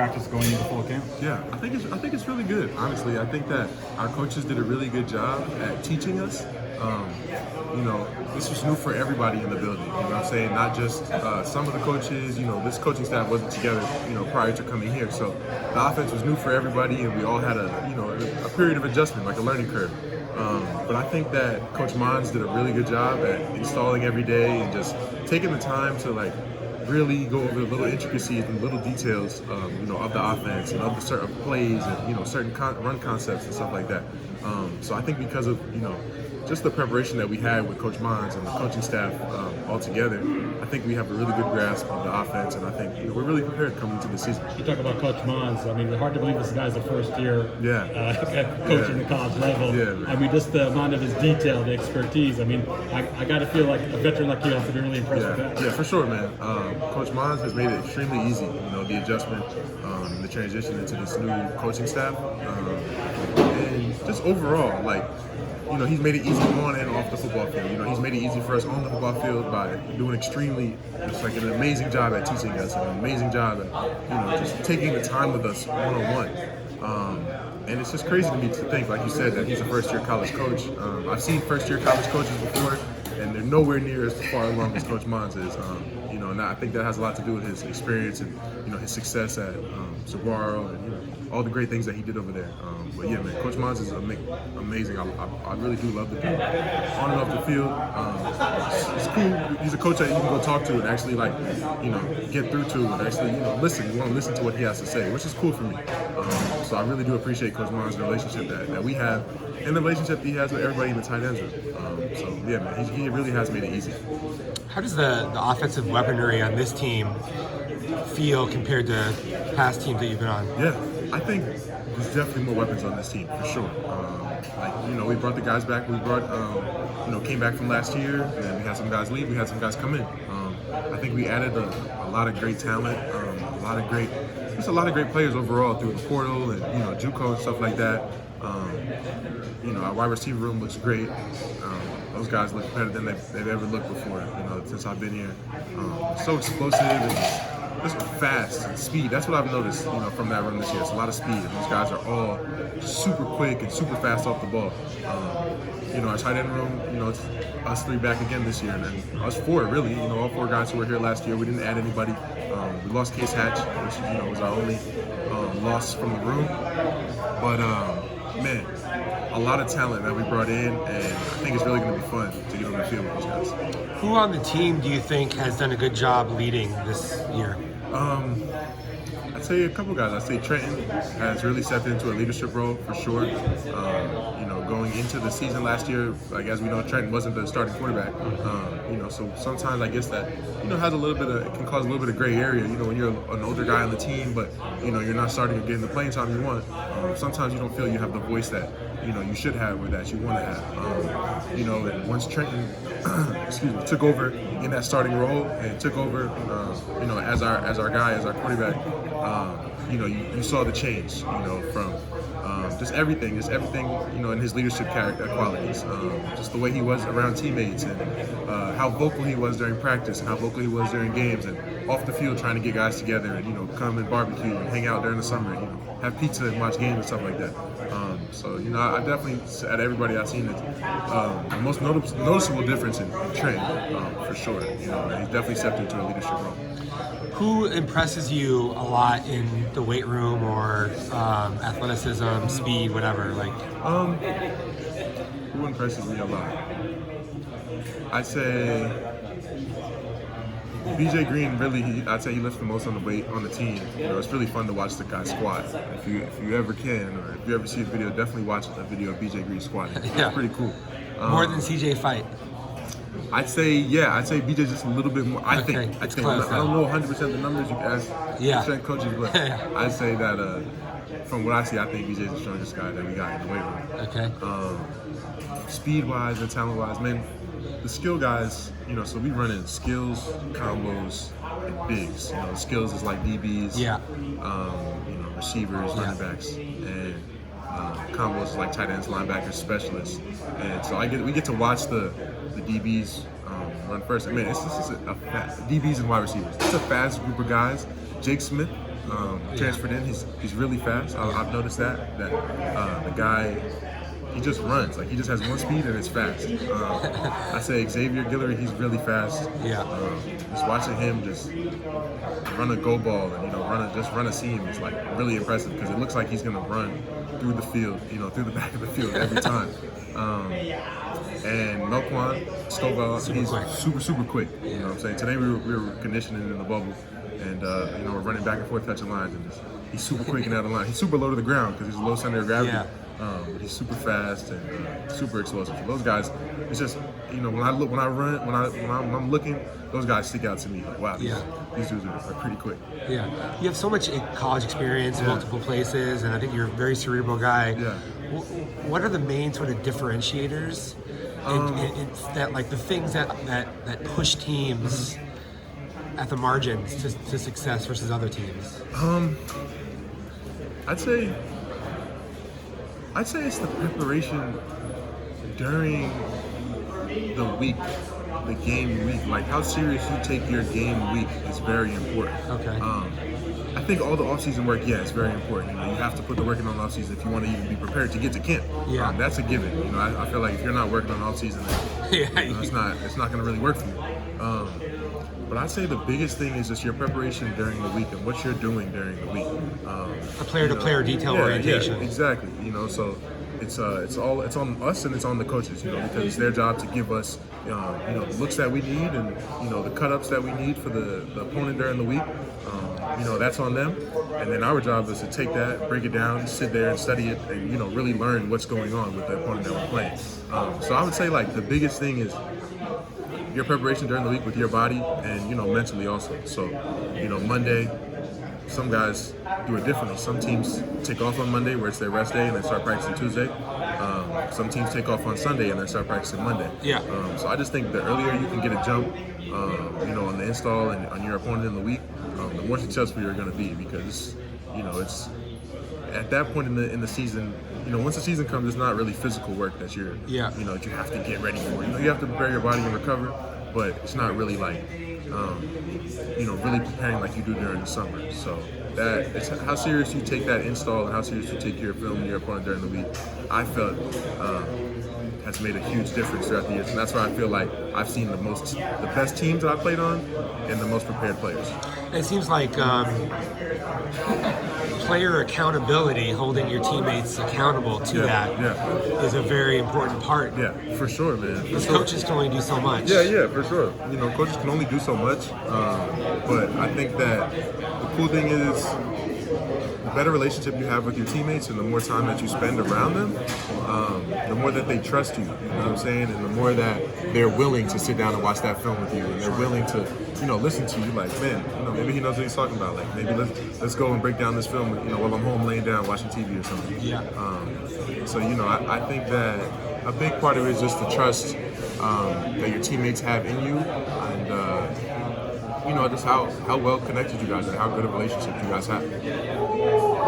practice going into full camp? Yeah, I think it's really good. Honestly, I think that our coaches did a really good job at teaching us. This was new for everybody in the building. You know what I'm saying? Not just some of the coaches. This coaching staff wasn't together, prior to coming here. So the offense was new for everybody, and we all had a period of adjustment, like a learning curve. But I think that Coach Mons did a really good job at installing every day and just taking the time to really go over the little intricacies and little details, of the offense and of the certain plays and certain run concepts and stuff like that. So I think because of just the preparation that we had with Coach Mons and the coaching staff all together, I think we have a really good grasp of the offense, and I think we're really prepared coming into the season. You talk about Coach Mons. I mean, it's hard to believe this guy's a first-year coaching the college level. Yeah, I mean, just the amount of his detail, the expertise. I mean, I got to feel like a veteran like you has to be really impressed with that. Yeah, for sure, man. Coach Mons has made it extremely easy. The adjustment, the transition into this new coaching staff, and just overall, he's made it easy on and off the football field. He's made it easy for us on the football field by doing an amazing job at teaching us, an amazing job at, just taking the time with us one-on-one. And it's just crazy to me to think, like you said, that he's a first-year college coach. I've seen first-year college coaches before, and they're nowhere near as far along as Coach Mons is. And I think that has a lot to do with his experience and his success at Saguaro and all the great things that he did over there. But yeah, man, Coach Mons is amazing. I really do love the dude. On and off the field, it's cool. He's a coach that you can go talk to and actually get through to and actually listen. You want to listen to what he has to say, which is cool for me. So I really do appreciate Coach Mons' relationship that we have and the relationship he has with everybody in the tight ends room. So yeah, man, he really has made it easy. How does the offensive weaponry on this team feel compared to past teams that you've been on? Yeah, I think there's definitely more weapons on this team, for sure. We brought the guys back. We brought, came back from last year, and then we had some guys leave. We had some guys come in. I think we added a lot of great talent, a lot of great players overall through the portal and JUCO and stuff like that. Our wide receiver room looks great. Those guys look better than they've ever looked before. Since I've been here, so explosive and just fast and speed. That's what I've noticed. From that run this year, it's a lot of speed, and those guys are all super quick and super fast off the ball. Our tight end room, it's us three back again this year, and then us four really. All four guys who were here last year. We didn't add anybody. We lost Case Hatch, which was our only loss from the room. But man, a lot of talent that we brought in, and I think it's really going to be fun to get on the field with those guys. Who on the team do you think has done a good job leading this year? I'd say a couple guys. I'd say Trenton has really stepped into a leadership role for sure. Going into the season last year, as we know, Trenton wasn't the starting quarterback. So sometimes I guess that has it can cause a little bit of gray area. When you're an older guy on the team, but you're not starting to get in the playing time you want. Sometimes you don't feel you have the voice that you should have or that you want to have. And once Trenton, took over in that starting role and took over, as our guy, as our quarterback, you saw the change, from just everything, in his leadership character qualities, just the way he was around teammates and how vocal he was during practice and how vocal he was during games and off the field trying to get guys together and come and barbecue and hang out during the summer, have pizza and watch games and stuff like that. I definitely, at everybody I've seen, the most noticeable difference in Trent, for sure. He's definitely stepped into a leadership role. Who impresses you a lot in the weight room or athleticism, speed, whatever? Who impresses me a lot? I'd say BJ Green. I'd say he lifts the most on the team. It's really fun to watch the guy squat. If you ever can, or if you ever see a video, definitely watch a video of BJ Green squatting. Yeah. It's pretty cool. More than CJ fight. I'd say BJ's just a little bit more. I think. Close, I don't know 100% the numbers. You can ask strength coaches, but I'd say that from what I see, I think BJ's the strongest guy that we got in the weight room. Okay. Speed-wise and talent-wise, man, the skill guys, so we run in skills, combos, and bigs. Skills is like DBs, receivers, running backs, and combos is like tight ends, linebackers, specialists. And so we get to watch the DBs run first. I mean, DBs and wide receivers. It's a fast group of guys. Jake Smith, transferred in. He's really fast. I've noticed that the guy, he just runs. Like, he just has one speed and it's fast. I say Xavier Guillory, he's really fast. Yeah. Just watching him just run a go ball and run a seam is like really impressive, because it looks like he's gonna run through the field, through the back of the field every time. And Melquan Stovall, he's super quick. You know what I'm saying? Today we were conditioning in the bubble, and we're running back and forth touching lines, and he's super quick and out of line. He's super low to the ground because he's a low center of gravity. Yeah. But he's super fast and super explosive. So those guys, it's just when I'm looking, those guys stick out to me. Like, wow, these dudes are pretty quick. Yeah, you have so much college experience, multiple places, and I think you're a very cerebral guy. Yeah. What are the main sort of differentiators? In that, like, the things that push teams at the margins to success versus other teams? I'd say it's the preparation during the week, the game week. Like, how serious you take your game week is very important. Okay. I think all the off-season work, it's very important. You have to put the work in on off-season if you want to even be prepared to get to camp. Yeah. That's a given. I feel like if you're not working on off-season, then it's not going to really work for you. But I'd say the biggest thing is just your preparation during the week and what you're doing during the week. A player-to-player detail orientation. Yeah, exactly. So it's on us and it's on the coaches. Because it's their job to give us the looks that we need and the cut-ups that we need for the opponent during the week. That's on them. And then our job is to take that, break it down, sit there and study it, and really learn what's going on with the opponent that we're playing. So I would say, like, the biggest thing is your preparation during the week with your body and mentally also. So Monday, some guys do it differently. Some teams take off on Monday, where it's their rest day, and they start practicing Tuesday. Some teams take off on Sunday and they start practicing Monday. Yeah. So I just think the earlier you can get a jump on the install and on your opponent in the week, the more successful you're going to be, because it's at that point in the season. Once the season comes, it's not really physical work that you're that you have to get ready for. You have to prepare your body and recover, but it's not really like really preparing like you do during the summer. So that it's how serious you take that install and how serious you take your film and your opponent during the week, I felt has made a huge difference throughout the years, and that's why I feel like I've seen the best teams that I played on and the most prepared players. It seems like player accountability, holding your teammates accountable to that, is a very important part. Yeah, for sure, man. Because coaches can only do so much. Yeah, for sure. Coaches can only do so much, but I think that the cool thing is the better relationship you have with your teammates and the more time that you spend around them, the more that they trust you, you know what I'm saying? And the more that they're willing to sit down and watch that film with you, and they're willing to, listen to you, like, man, maybe he knows what he's talking about. Like, maybe let's go and break down this film, while I'm home laying down watching TV or something. Yeah. So, I think that a big part of it is just the trust that your teammates have in you, and just how well connected you guys are, how good a relationship you guys have.